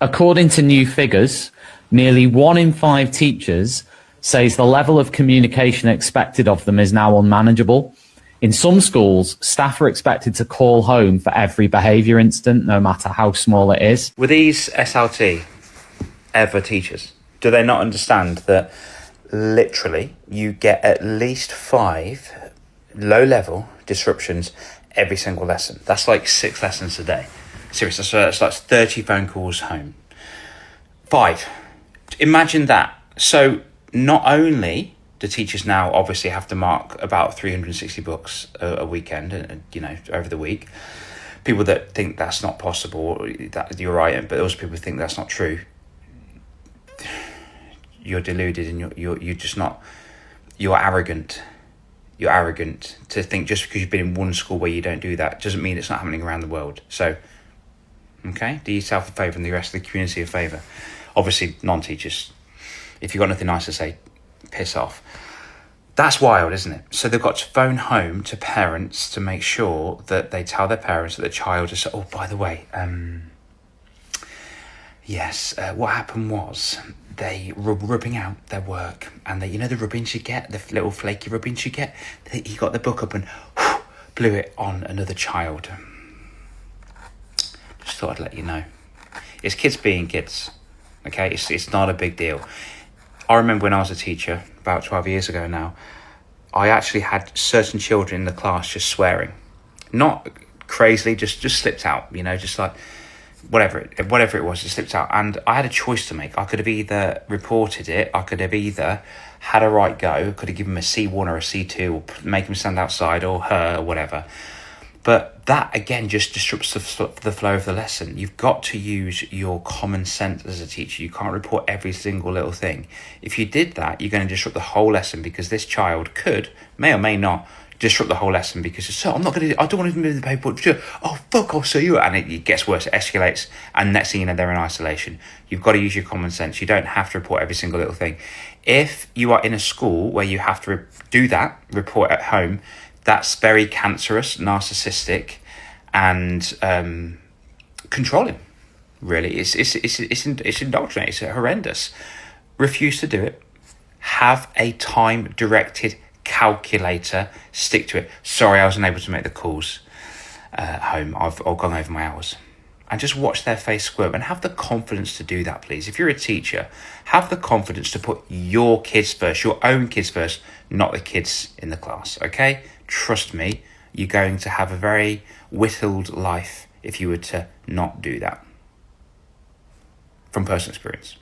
According to new figures, nearly 1 in 5 teachers says the level of communication expected of them is now unmanageable. In some schools, staff are expected to call home for every behaviour incident, no matter how small it is. Were these SLT ever teachers? Do they not understand that literally you get at least 5 low-level disruptions every single lesson? That's like 6 lessons a day. Seriously, so that's 30 phone calls home. 5. Imagine that. So not only do teachers now obviously have to mark about 360 books a weekend, over the week. People that think that's not possible, that you're right, but those people think that's not true. You're deluded, and you're just not. You're arrogant. You're arrogant to think just because you've been in one school where you don't do that doesn't mean it's not happening around the world. So, okay, do yourself a favour and the rest of the community a favour. Obviously, non-teachers. If you've got nothing nice to say, piss off. That's wild, isn't it? So they've got to phone home to parents to make sure that they tell their parents that the child is, oh, by the way, what happened was they were rubbing out their work, and they, the rubbings you get, the little flaky rubbings you get, he got the book up and blew it on another child. Just thought I'd let you know. It's kids being kids, okay? It's not a big deal. I remember when I was a teacher, about 12 years ago now, I actually had certain children in the class just swearing. Not crazily, just slipped out, just like whatever it was, it slipped out. And I had a choice to make. I could have either reported it, I could have either had a right go, could have given him a C1 or a C2, or make him stand outside, or her, or whatever. But that, again, just disrupts the flow of the lesson. You've got to use your common sense as a teacher. You can't report every single little thing. If you did that, you're going to disrupt the whole lesson, because this child may or may not, disrupt the whole lesson because I don't want to do the paperwork. Oh, fuck, I'll see you. And it gets worse, it escalates. And next thing you know, they're in isolation. You've got to use your common sense. You don't have to report every single little thing. If you are in a school where you have to do that, report at home, that's very cancerous, narcissistic, and controlling. Really, it's indoctrinating. It's horrendous. Refuse to do it. Have a time-directed calculator. Stick to it. Sorry, I was unable to make the calls home. I've gone over my hours. And just watch their face squirm, and have the confidence to do that, please. If you're a teacher, have the confidence to put your kids first, your own kids first, not the kids in the class, okay? Trust me, you're going to have a very whittled life if you were to not do that. From personal experience.